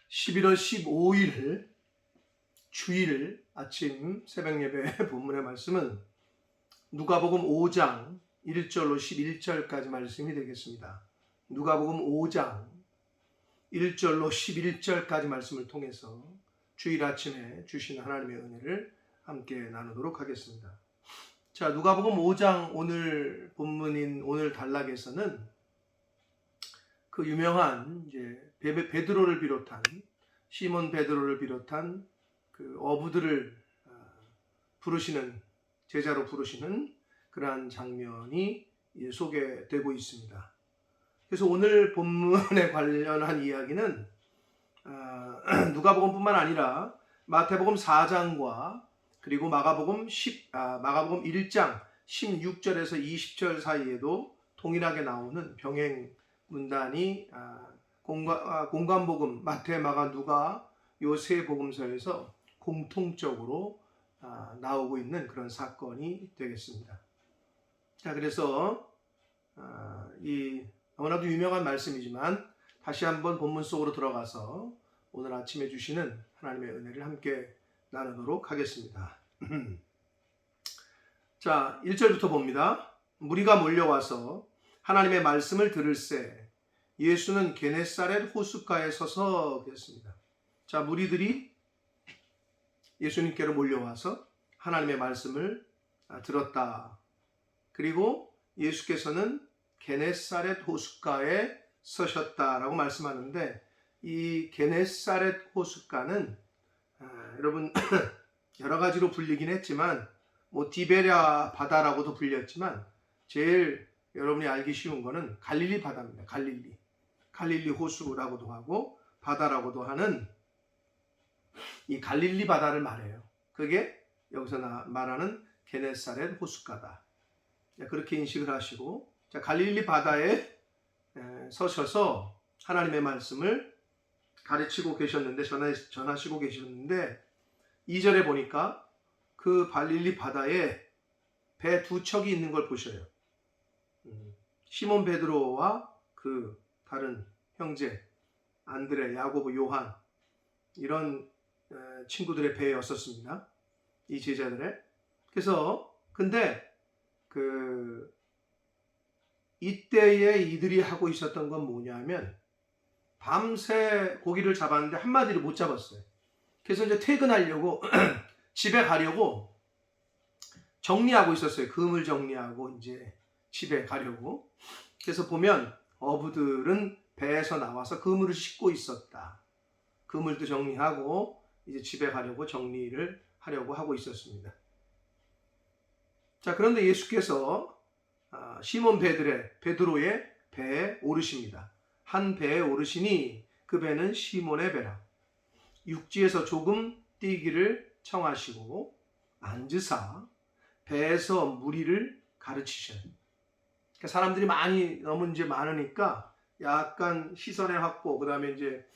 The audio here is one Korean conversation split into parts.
11월 15일 주일 아침 새벽 예배 본문의 말씀은 누가복음 5장 1절로 11절까지 말씀이 되겠습니다. 누가복음 5장 1절로 11절까지 말씀을 통해서 주일 아침에 주신 하나님의 은혜를 함께 나누도록 하겠습니다. 자, 누가복음 5장 오늘 본문인 오늘 단락에서는 그 유명한 이제 베드로를 비롯한 시몬 베드로를 비롯한 그 어부들을 부르시는 제자로 부르시는 그러한 장면이 소개되고 있습니다. 그래서 오늘 본문에 관련한 이야기는 누가복음뿐만 아니라 마태복음 4장과 그리고 마가복음 1장 16절에서 20절 사이에도 동일하게 나오는 병행 문단이 공관복음 마태, 마가, 누가 요 세 복음서에서 공통적으로 나오고 있는 그런 사건이 되겠습니다. 자, 그래서 이 너무나도 유명한 말씀이지만 다시 한번 본문 속으로 들어가서 오늘 아침에 주시는 하나님의 은혜를 함께 나누도록 하겠습니다. 자, 1절부터 봅니다. 무리가 몰려와서 하나님의 말씀을 들을새 예수는 게네사렛 호숫가에 서서 계셨습니다. 자, 무리들이 예수님께로 몰려와서 하나님의 말씀을 들었다. 그리고 예수께서는 게네사렛 호숫가에 서셨다라고 말씀하는데, 이 게네사렛 호숫가는 여러분 여러 가지로 불리긴 했지만 디베랴 바다라고도 불렸지만 제일 여러분이 알기 쉬운 거는 갈릴리 바다입니다. 갈릴리 호수라고도 하고 바다라고도 하는 이 갈릴리 바다를 말해요. 그게 여기서 말하는 게네사렛 호숫가다. 그렇게 인식을 하시고, 자, 갈릴리 바다에 서셔서 하나님의 말씀을 가르치고 계셨는데, 전하시고 계셨는데 2절에 보니까 그 갈릴리 바다에 배 두 척이 있는 걸 보셔요. 시몬 베드로와 그 다른 형제 안드레, 야고보, 요한 이런 친구들의 배였었습니다. 이 제자들의. 그래서 근데 이때에 이들이 하고 있었던 건 뭐냐면 밤새 고기를 잡았는데 한 마리를 못 잡았어요. 그래서 이제 퇴근하려고 집에 가려고 정리하고 있었어요. 그물 정리하고 이제 집에 가려고. 그래서 보면 어부들은 배에서 나와서 그물을 싣고 있었다. 그물도 정리하고 이제 집에 가려고 정리를 하려고 하고 있었습니다. 자, 그런데 예수께서 시몬 베드로의 배에 오르십니다. 한 배에 오르시니 그 배는 시몬의 배라. 육지에서 조금 뛰기를 청하시고 앉으사 배에서 무리를 가르치셔요. 그러니까 사람들이 너무 이제 많으니까 약간 시선의 확보, 그 다음에 이제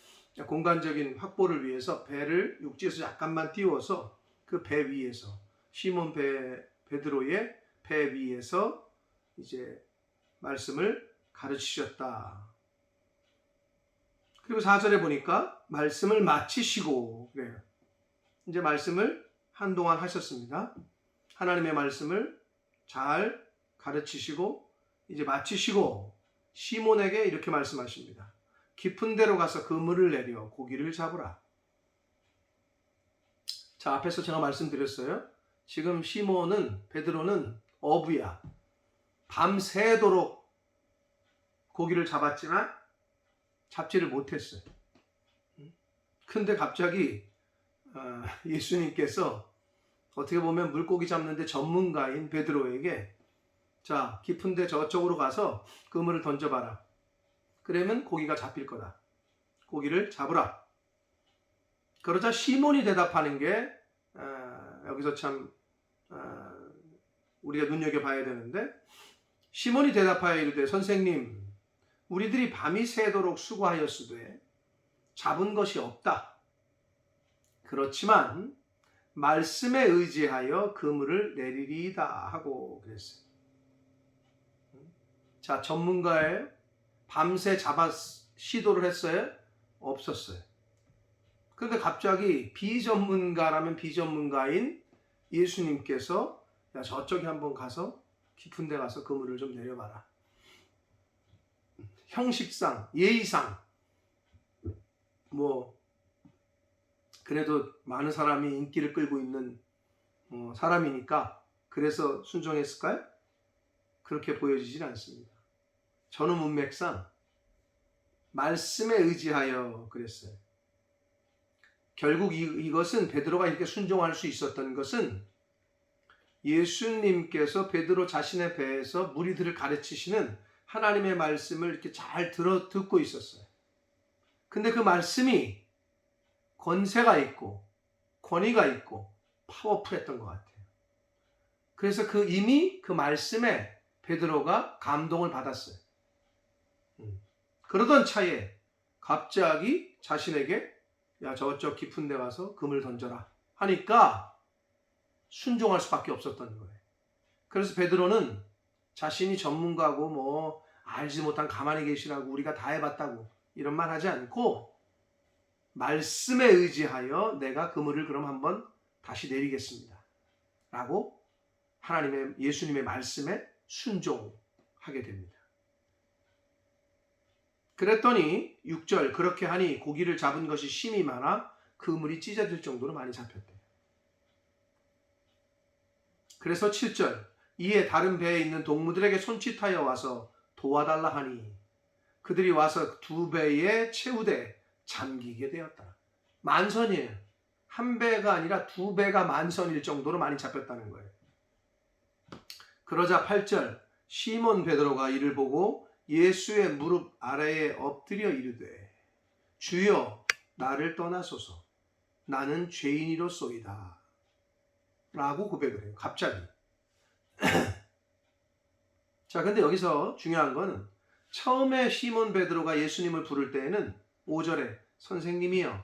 공간적인 확보를 위해서 배를 육지에서 약간만 띄워서 그 배 위에서 시몬 베드로의 배 위에서 이제 말씀을 가르치셨다. 그리고 4절에 보니까 말씀을 마치시고 그래요. 이제 말씀을 한동안 하셨습니다. 하나님의 말씀을 잘 가르치시고 이제 마치시고 시몬에게 이렇게 말씀하십니다. 깊은 데로 가서 그물을 내려 고기를 잡으라. 자, 앞에서 제가 말씀드렸어요. 지금 베드로는 어부야. 밤새도록 고기를 잡았지만 잡지를 못했어요. 근데 갑자기 예수님께서 어떻게 보면 물고기 잡는데 전문가인 베드로에게 자, 깊은 데 저쪽으로 가서 그물을 던져봐라. 그러면 고기가 잡힐 거다. 고기를 잡으라. 그러자 시몬이 대답하는 게 여기서 참 우리가 눈여겨봐야 되는데, 시몬이 대답하여 이르되 선생님, 우리들이 밤이 새도록 수고하였으되 잡은 것이 없다. 그렇지만 말씀에 의지하여 그물을 내리리이다 하고 그랬어요. 자, 전문가의 밤새 시도를 했어요? 없었어요. 그런데 갑자기 비전문가라면 비전문가인 예수님께서 야, 저쪽에 한번 가서 깊은 데 가서 그물을 좀 내려봐라. 형식상, 예의상 뭐 그래도 많은 사람이 인기를 끌고 있는 사람이니까 그래서 순종했을까요? 그렇게 보여지진 않습니다. 저는 문맥상 말씀에 의지하여 그랬어요. 결국 이것은 베드로가 이렇게 순종할 수 있었던 것은 예수님께서 베드로 자신의 배에서 무리들을 가르치시는 하나님의 말씀을 이렇게 잘 듣고 있었어요. 근데 그 말씀이 권세가 있고 권위가 있고 파워풀했던 것 같아요. 그래서 이미 그 말씀에 베드로가 감동을 받았어요. 그러던 차에 갑자기 자신에게 야 저쪽 깊은 데 가서 금을 던져라 하니까 순종할 수밖에 없었던 거예요. 그래서 베드로는 자신이 전문가고 뭐 알지 못한 가만히 계시라고 우리가 다 해봤다고 이런 말 하지 않고 말씀에 의지하여 내가 그물을 그럼 한번 다시 내리겠습니다 라고 예수님의 말씀에 순종하게 됩니다. 그랬더니 6절 그렇게 하니 고기를 잡은 것이 심이 많아 그물이 찢어질 정도로 많이 잡혔대요. 그래서 7절 이에 다른 배에 있는 동무들에게 손짓하여 와서 도와달라 하니 그들이 와서 두 배에 채우되 잠기게 되었다. 만선이에요. 한 배가 아니라 두 배가 만선일 정도로 많이 잡혔다는 거예요. 그러자 8절 시몬 베드로가 이를 보고 예수의 무릎 아래에 엎드려 이르되 주여 나를 떠나소서 나는 죄인이로소이다 라고 고백을 해요. 갑자기. 자, 근데 여기서 중요한 거는 처음에 시몬 베드로가 예수님을 부를 때에는 5절에 선생님이여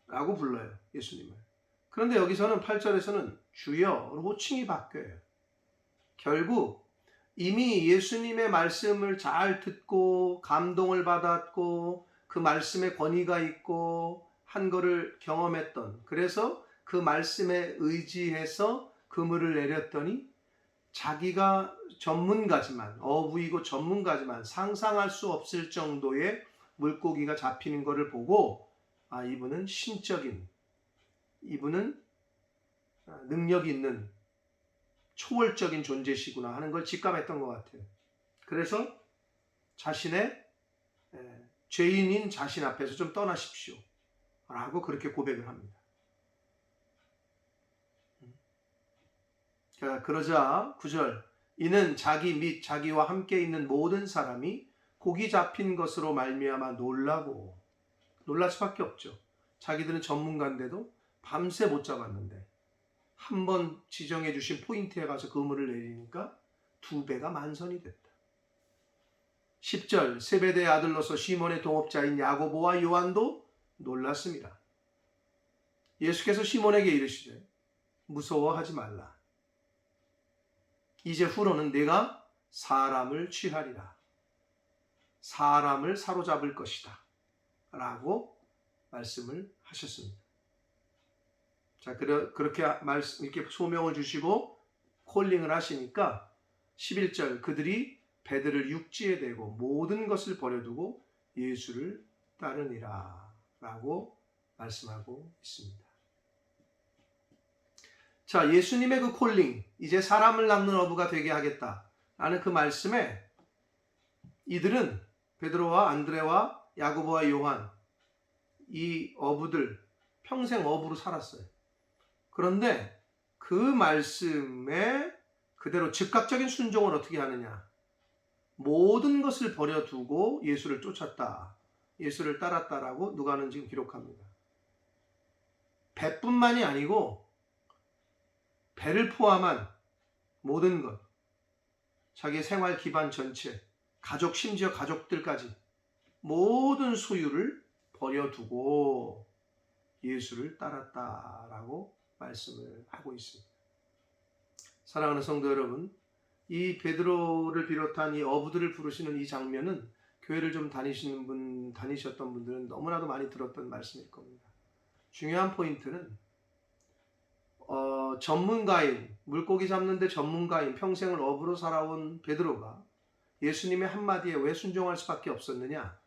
라고 불러요. 예수님을. 그런데 여기서는 8절에서는 주여로 호칭이 바뀌어요. 결국 이미 예수님의 말씀을 잘 듣고 감동을 받았고 그 말씀에 권위가 있고 한 거를 경험했던, 그래서 그 말씀에 의지해서 그물을 내렸더니 자기가 전문가지만, 어부이고 전문가지만 상상할 수 없을 정도의 물고기가 잡히는 것을 보고 아, 이분은 신적인, 이분은 능력 있는 초월적인 존재시구나 하는 걸 직감했던 것 같아요. 그래서 자신의 죄인인 자신 앞에서 좀 떠나십시오 라고 그렇게 고백을 합니다. 그러자 9절 이는 자기 및 자기와 함께 있는 모든 사람이 고기 잡힌 것으로 말미암아 놀랄 수밖에 없죠. 자기들은 전문가인데도 밤새 못 잡았는데 한 번 지정해 주신 포인트에 가서 그물을 내리니까 두 배가 만선이 됐다. 10절 세베대의 아들로서 시몬의 동업자인 야고보와 요한도 놀랐습니다. 예수께서 시몬에게 이르시되 무서워하지 말라. 이제 후로는 내가 사람을 취하리라. 사람을 사로잡을 것이다 라고 말씀을 하셨습니다. 자, 그렇게 이렇게 소명을 주시고 콜링을 하시니까 11절 그들이 배들을 육지에 대고 모든 것을 버려두고 예수를 따르니라 라고 말씀하고 있습니다. 자, 예수님의 그 콜링, 이제 사람을 낚는 어부가 되게 하겠다 라는 그 말씀에 이들은 베드로와 안드레와 야고보와 요한, 이 어부들 평생 어부로 살았어요. 그런데 그 말씀에 그대로 즉각적인 순종을 어떻게 하느냐? 모든 것을 버려두고 예수를 쫓았다. 예수를 따랐다라고 누가는 지금 기록합니다. 배뿐만이 아니고 배를 포함한 모든 것, 자기의 생활 기반 전체, 가족, 심지어 가족들까지 모든 소유를 버려두고 예수를 따랐다라고 말씀을 하고 있습니다. 사랑하는 성도 여러분, 이 베드로를 비롯한 이 어부들을 부르시는 이 장면은 교회를 좀 다니셨던 분들은 너무나도 많이 들었던 말씀일 겁니다. 중요한 포인트는 전문가인, 물고기 잡는데 전문가인, 평생을 어부로 살아온 베드로가 예수님의 한마디에 왜 순종할 수밖에 없었느냐?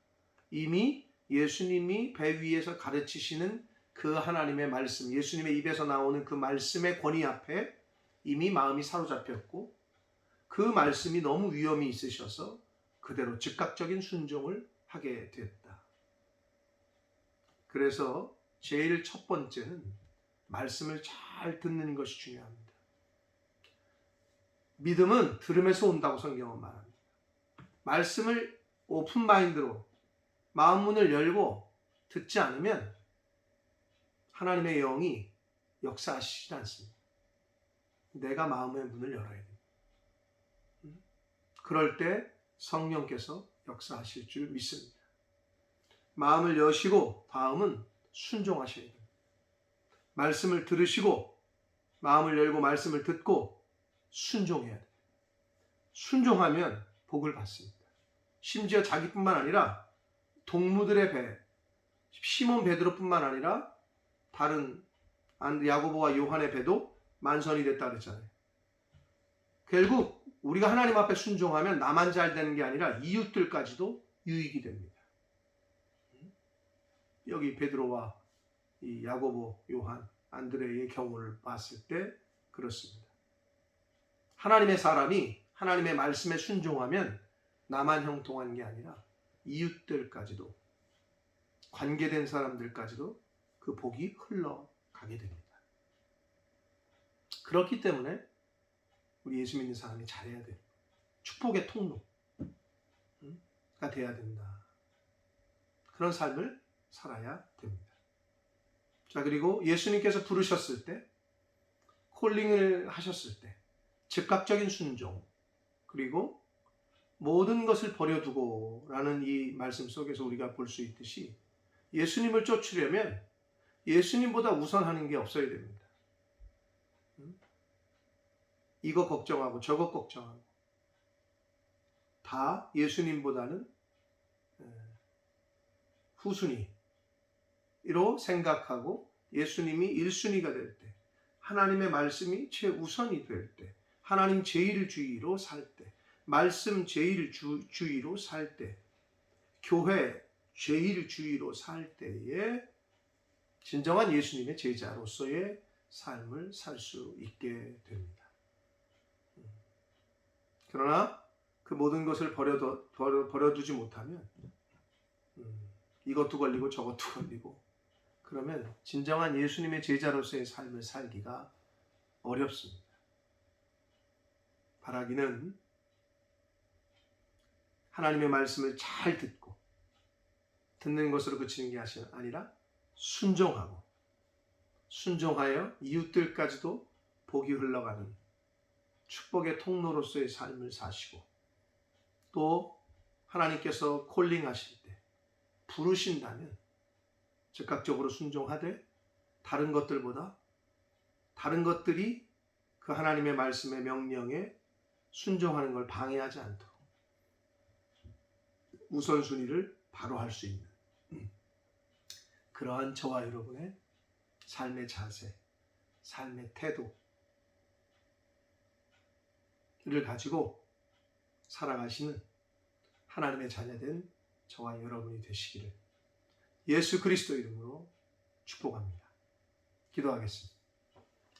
이미 예수님이 배 위에서 가르치시는 그 하나님의 말씀, 예수님의 입에서 나오는 그 말씀의 권위 앞에 이미 마음이 사로잡혔고, 그 말씀이 너무 위험이 있으셔서 그대로 즉각적인 순종을 하게 됐다. 그래서 제일 첫 번째는 말씀을 잘 듣는 것이 중요합니다. 믿음은 들음에서 온다고 성경은 말합니다. 말씀을 오픈 마인드로 마음 문을 열고 듣지 않으면 하나님의 영이 역사하시지 않습니다. 내가 마음의 문을 열어야 됩니다. 그럴 때 성령께서 역사하실 줄 믿습니다. 마음을 여시고 다음은 순종하셔야 됩니다. 말씀을 들으시고 마음을 열고 말씀을 듣고 순종해야 됩니다. 순종하면 복을 받습니다. 심지어 자기뿐만 아니라 동무들의 배, 시몬 베드로뿐만 아니라 다른 야고보와 요한의 배도 만선이 됐다 그랬잖아요. 결국 우리가 하나님 앞에 순종하면 나만 잘 되는 게 아니라 이웃들까지도 유익이 됩니다. 여기 베드로와 이 야고보, 요한, 안드레의 경우를 봤을 때 그렇습니다. 하나님의 사람이 하나님의 말씀에 순종하면 나만 형통한 게 아니라 이웃들까지도, 관계된 사람들까지도 그 복이 흘러가게 됩니다. 그렇기 때문에 우리 예수 믿는 사람이 잘해야 돼요. 축복의 통로가 돼야 된다. 그런 삶을 살아야 됩니다. 자, 그리고 예수님께서 부르셨을 때, 콜링을 하셨을 때 즉각적인 순종, 그리고 모든 것을 버려두고 라는 이 말씀 속에서 우리가 볼 수 있듯이 예수님을 쫓으려면 예수님보다 우선하는 게 없어야 됩니다. 이거 걱정하고 저거 걱정하고 다 예수님보다는 후순위로 생각하고 예수님이 1순위가 될 때, 하나님의 말씀이 최우선이 될 때, 하나님 제1주의로 살 때, 말씀 제1주의로 살 때, 교회 제1주의로 살 때에 진정한 예수님의 제자로서의 삶을 살 수 있게 됩니다. 그러나 그 모든 것을 버려두지 못하면 이것도 걸리고 저것도 걸리고, 그러면 진정한 예수님의 제자로서의 삶을 살기가 어렵습니다. 바라기는 하나님의 말씀을 잘 듣고, 듣는 것으로 그치는 게 아니라 순종하고, 순종하여 이웃들까지도 복이 흘러가는 축복의 통로로서의 삶을 사시고, 또 하나님께서 콜링하실 때 부르신다면 즉각적으로 순종하되, 다른 것들이 그 하나님의 말씀의 명령에 순종하는 걸 방해하지 않도록 우선순위를 바로 할 수 있는 그러한 저와 여러분의 삶의 자세, 삶의 태도를 가지고 살아가시는 하나님의 자녀된 저와 여러분이 되시기를 예수 그리스도 이름으로 축복합니다. 기도하겠습니다.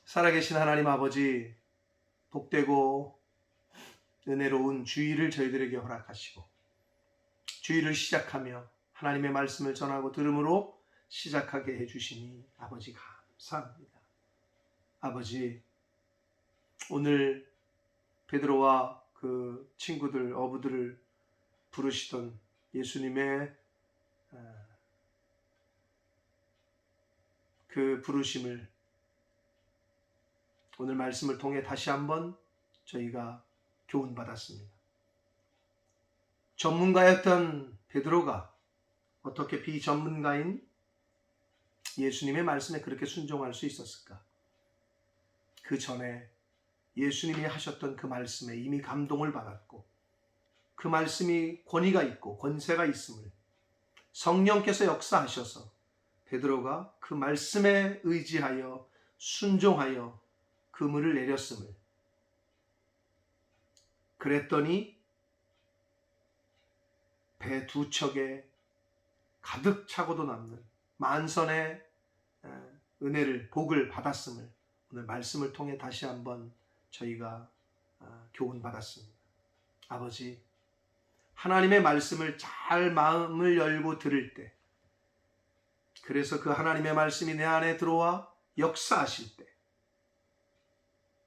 살아계신 하나님 아버지, 복되고 은혜로운 주일을 저희들에게 허락하시고, 주일을 시작하며 하나님의 말씀을 전하고 들음으로 시작하게 해주시니 아버지 감사합니다. 아버지, 오늘 베드로와 그 친구들, 어부들을 부르시던 예수님의 그 부르심을 오늘 말씀을 통해 다시 한번 저희가 교훈받았습니다. 전문가였던 베드로가 어떻게 비전문가인 예수님의 말씀에 그렇게 순종할 수 있었을까? 그 전에 예수님이 하셨던 그 말씀에 이미 감동을 받았고, 그 말씀이 권위가 있고 권세가 있음을 성령께서 역사하셔서 베드로가 그 말씀에 의지하여 순종하여 그물을 내렸음을, 그랬더니 배 두 척에 가득 차고도 남는 만선의 은혜를, 복을 받았음을 오늘 말씀을 통해 다시 한번 저희가 교훈 받았습니다. 아버지, 하나님의 말씀을 잘 마음을 열고 들을 때, 그래서 그 하나님의 말씀이 내 안에 들어와 역사하실 때,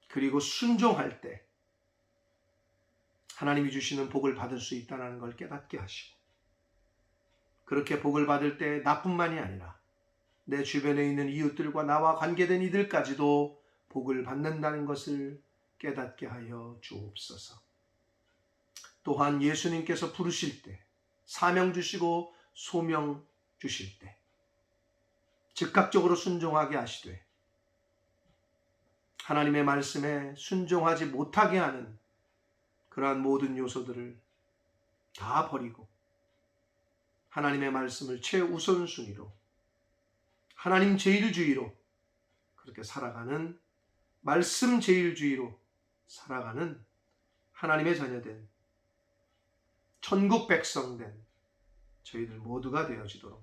그리고 순종할 때 하나님이 주시는 복을 받을 수 있다는 걸 깨닫게 하시고, 그렇게 복을 받을 때 나뿐만이 아니라 내 주변에 있는 이웃들과 나와 관계된 이들까지도 복을 받는다는 것을 깨닫게 하여 주옵소서. 또한 예수님께서 부르실 때, 사명 주시고 소명 주실 때 즉각적으로 순종하게 하시되, 하나님의 말씀에 순종하지 못하게 하는 그러한 모든 요소들을 다 버리고 하나님의 말씀을 최우선순위로, 하나님 제일주의로 그렇게 살아가는, 말씀 제일주의로 살아가는 하나님의 자녀된, 천국 백성된 저희들 모두가 되어지도록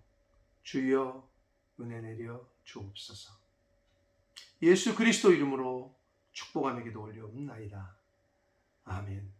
주여 은혜 내려 주옵소서. 예수 그리스도 이름으로 축복하며 기도 올리옵나이다. 아멘.